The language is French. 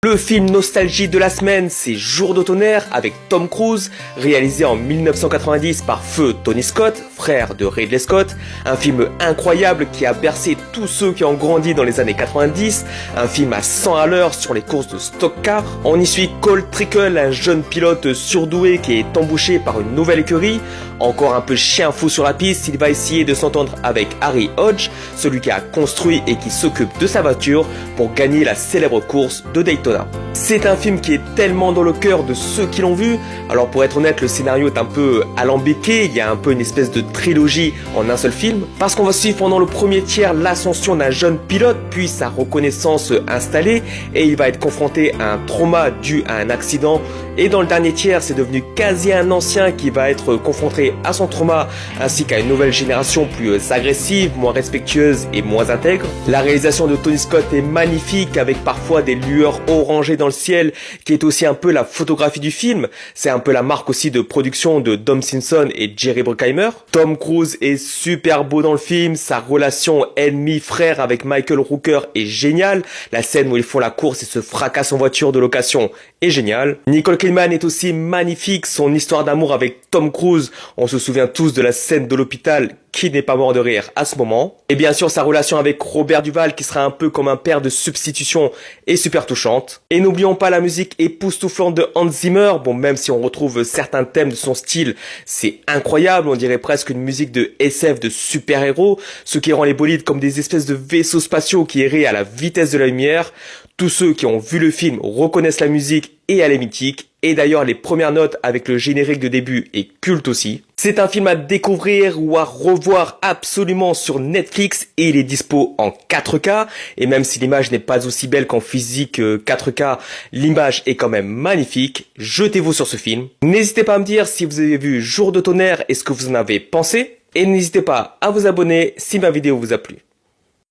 Le film nostalgie de la semaine, c'est Jour de tonnerre avec Tom Cruise, réalisé en 1990 par feu Tony Scott, frère de Ridley Scott. Un film incroyable qui a bercé tous ceux qui ont grandi dans les années 90. Un film à 100 à l'heure sur les courses de stock car. On y suit Cole Trickle, un jeune pilote surdoué qui est embauché par une nouvelle écurie. Encore un peu chien fou sur la piste, il va essayer de s'entendre avec Harry Hodge, celui qui a construit et qui s'occupe de sa voiture pour gagner la célèbre course de Daytona. C'est un film qui est tellement dans le cœur de ceux qui l'ont vu. Alors pour être honnête, le scénario est un peu alambiqué, il y a un peu une espèce de trilogie en un seul film, parce qu'on va suivre pendant le premier tiers l'ascension d'un jeune pilote, puis sa reconnaissance installée, et il va être confronté à un trauma dû à un accident, et dans le dernier tiers, c'est devenu quasi un ancien qui va être confronté à son trauma, ainsi qu'à une nouvelle génération plus agressive, moins respectueuse et moins intègre. La réalisation de Tony Scott est magnifique, avec parfois des lueurs orangées dans le ciel, qui est aussi un peu la photographie du film. C'est un peu la marque aussi de production de Dom Simpson et Jerry Bruckheimer. Tom Cruise est super beau dans le film, sa relation ennemi-frère avec Michael Rooker est géniale, la scène où ils font la course et se fracassent en voiture de location est géniale. Nicole Kidman est aussi magnifique, son histoire d'amour avec Tom Cruise, on se souvient tous de la scène de l'hôpital, qui n'est pas mort de rire à ce moment. Et bien sûr sa relation avec Robert Duvall qui sera un peu comme un père de substitution est super touchante. Et n'oublions pas la musique époustouflante de Hans Zimmer, bon même si on retrouve certains thèmes de son style, c'est incroyable, on dirait presque une musique de SF de super-héros, ce qui rend les bolides comme des espèces de vaisseaux spatiaux qui erraient à la vitesse de la lumière. Tous ceux qui ont vu le film reconnaissent la musique et elle est mythique. Et d'ailleurs, les premières notes avec le générique de début est culte aussi. C'est un film à découvrir ou à revoir absolument sur Netflix et il est dispo en 4K. Et même si l'image n'est pas aussi belle qu'en physique 4K, l'image est quand même magnifique. Jetez-vous sur ce film. N'hésitez pas à me dire si vous avez vu Jour de tonnerre et ce que vous en avez pensé. Et n'hésitez pas à vous abonner si ma vidéo vous a plu.